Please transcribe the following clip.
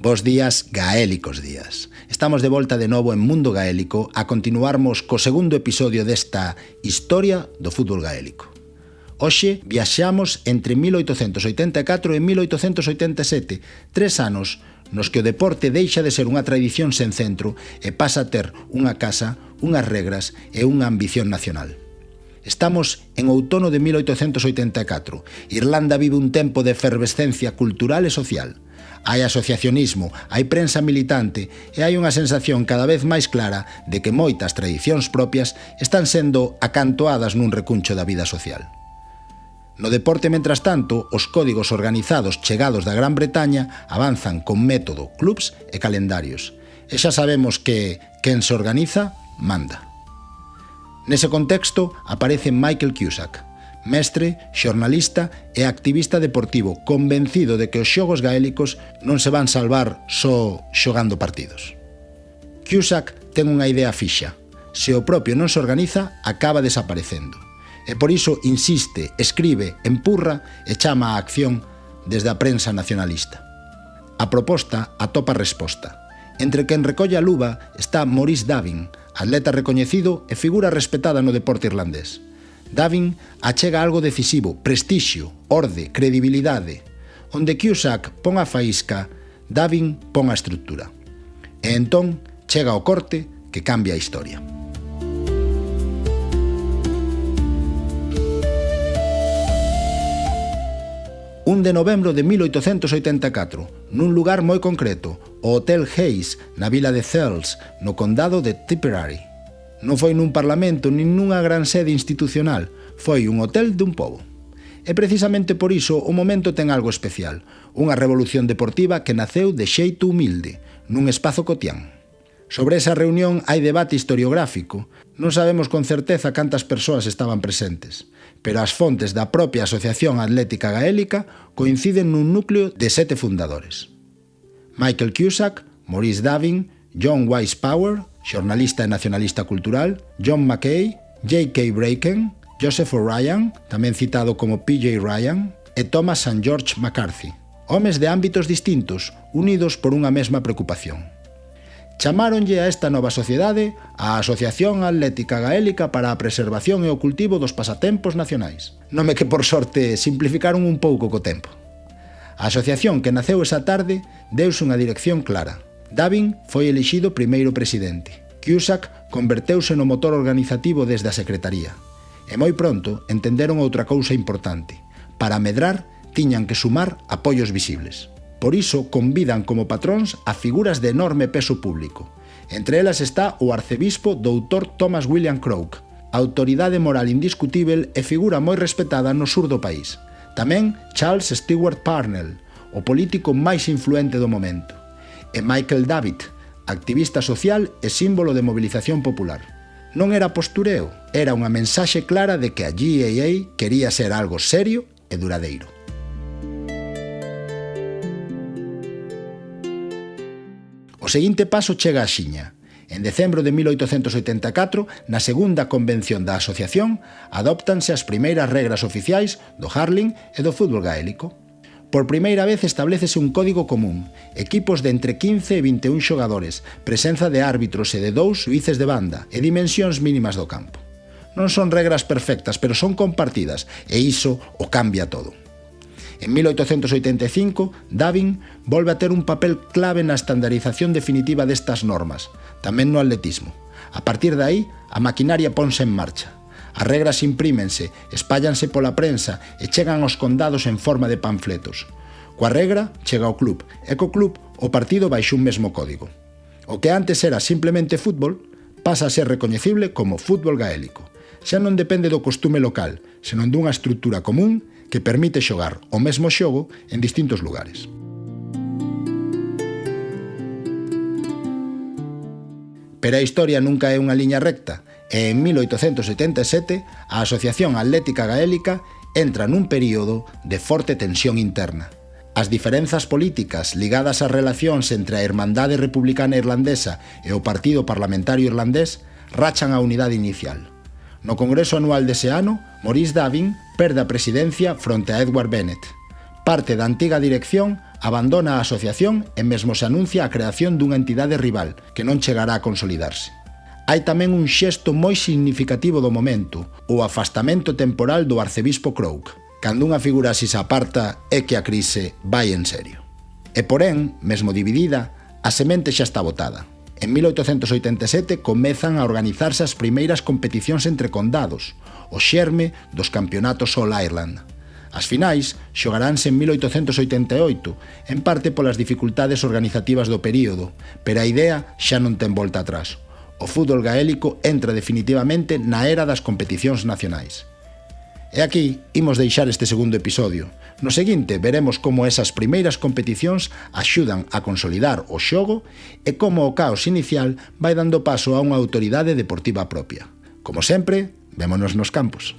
Bos días, gaélicos días. Estamos de volta de novo en Mundo Gaélico a continuarmos co segundo episodio desta historia do fútbol gaélico. Hoxe viaxamos entre 1884 e 1887, 3 anos nos que o deporte deixa de ser unha tradición sen centro e pasa a ter unha casa, unhas regras e unha ambición nacional. Estamos en outono de 1884. Irlanda vive un tempo de efervescencia cultural e social. Hai asociacionismo, hai prensa militante e hai unha sensación cada vez máis clara de que moitas tradicións propias están sendo acantoadas nun recuncho da vida social. No deporte, mentras tanto, os códigos organizados chegados da Gran Bretaña avanzan con método, clubs e calendarios. E xa sabemos que quen se organiza, manda. Nese contexto aparece Michael Cusack, mestre, xornalista e activista deportivo, convencido de que os xogos gaélicos non se van salvar só xogando partidos. Cusack ten unha idea fixa: se o propio non se organiza, acaba desaparecendo. E por iso insiste, escribe, empurra e chama á acción desde a prensa nacionalista. A proposta atopa resposta. Entre quen recolle a luva está Maurice Davin, atleta recoñecido e figura respetada no deporte irlandés. Davin achega algo decisivo, prestixio, orde, credibilidade. Onde Cusack pon a faísca, Davin pon a estrutura. E entón chega o corte que cambia a historia. 1 de novembro de 1884, nun lugar moi concreto, o Hotel Hayes, na vila de Thurles, no condado de Tipperary. Non foi nun parlamento nin nunha gran sede institucional, foi un hotel dun pobo. E precisamente por iso o momento ten algo especial, unha revolución deportiva que naceu de xeito humilde, nun espazo cotián. Sobre esa reunión hai debate historiográfico, non sabemos con certeza cantas persoas estaban presentes, pero as fontes da propia Asociación Atlética Gaélica coinciden nun núcleo de 7 fundadores. Michael Cusack, Maurice Davin, John Wyse Power, xornalista e nacionalista cultural, John Mackay, J.K. Bracken, Joseph O'Ryan, tamén citado como P.J. Ryan, e Thomas St. George McCarthy, homes de ámbitos distintos, unidos por unha mesma preocupación. Chamáronlle a esta nova sociedade a Asociación Atlética Gaélica para a Preservación e o Cultivo dos Pasatempos Nacionais. Nome que, por sorte, simplificaron un pouco co tempo. A asociación que naceu esa tarde deuse unha dirección clara. Davin foi elixido primeiro presidente. Cusack converteuse no motor organizativo desde a secretaría. E moi pronto entenderon outra cousa importante. Para medrar, tiñan que sumar apoios visibles. Por iso convidan como patróns a figuras de enorme peso público. Entre elas está o arcebispo Dr. Thomas William Croke, autoridade moral indiscutível e figura moi respetada no sur do país. Tamén Charles Stewart Parnell, o político máis influente do momento. E Michael Davitt, activista social e símbolo de movilización popular. Non era postureo, era unha mensaxe clara de que a GAA quería ser algo serio e duradeiro. O seguinte paso chega a Xiña. En decembro de 1884, na segunda convención da asociación, adóptanse as primeiras regras oficiais do hurling e do fútbol gaélico. Por primeira vez establécese un código común, equipos de entre 15 e 21 xogadores, presenza de árbitros e de 2 xuíces de banda e dimensións mínimas do campo. Non son regras perfectas, pero son compartidas, e iso o cambia todo. En 1885, Davin volve a ter un papel clave na estandarización definitiva destas normas, tamén no atletismo. A partir de aí, a maquinaria ponse en marcha. As regras imprímense, espállanse pola prensa e chegan aos condados en forma de panfletos. Coa regra, chega ao club, e co club, o partido baixo un mesmo código. O que antes era simplemente fútbol, pasa a ser recoñecible como fútbol gaélico. Xa non depende do costume local, senón dunha estrutura común que permite xogar o mesmo xogo en distintos lugares. Pero a historia nunca é unha liña recta, e en 1877 a Asociación Atlética Gaélica entra nun período de forte tensión interna. As diferenzas políticas ligadas ás relacións entre a Irmandade Republicana Irlandesa e o Partido Parlamentario Irlandés rachan a unidade inicial. No Congreso Anual dese ano, Maurice Davin perde a presidencia fronte a Edward Bennett. Parte da antiga dirección abandona a asociación e mesmo se anuncia a creación dunha entidade rival que non chegará a consolidarse. Hai tamén un xesto moi significativo do momento, o afastamento temporal do arcebispo Crook. Cando unha figura así se aparta é que a crise vai en serio. E porén, mesmo dividida, a semente xa está botada. En 1887 comezan a organizarse as primeiras competicións entre condados, o xerme dos campeonatos All Ireland. As finais xogaránse en 1888, en parte polas dificultades organizativas do período, pero a idea xa non ten volta atrás. O fútbol gaélico entra definitivamente na era das competicións nacionais. E aquí imos deixar este segundo episodio. No seguinte veremos como esas primeiras competicións axudan a consolidar o xogo e como o caos inicial vai dando paso a unha autoridade deportiva propia. Como sempre, vémonos nos campos.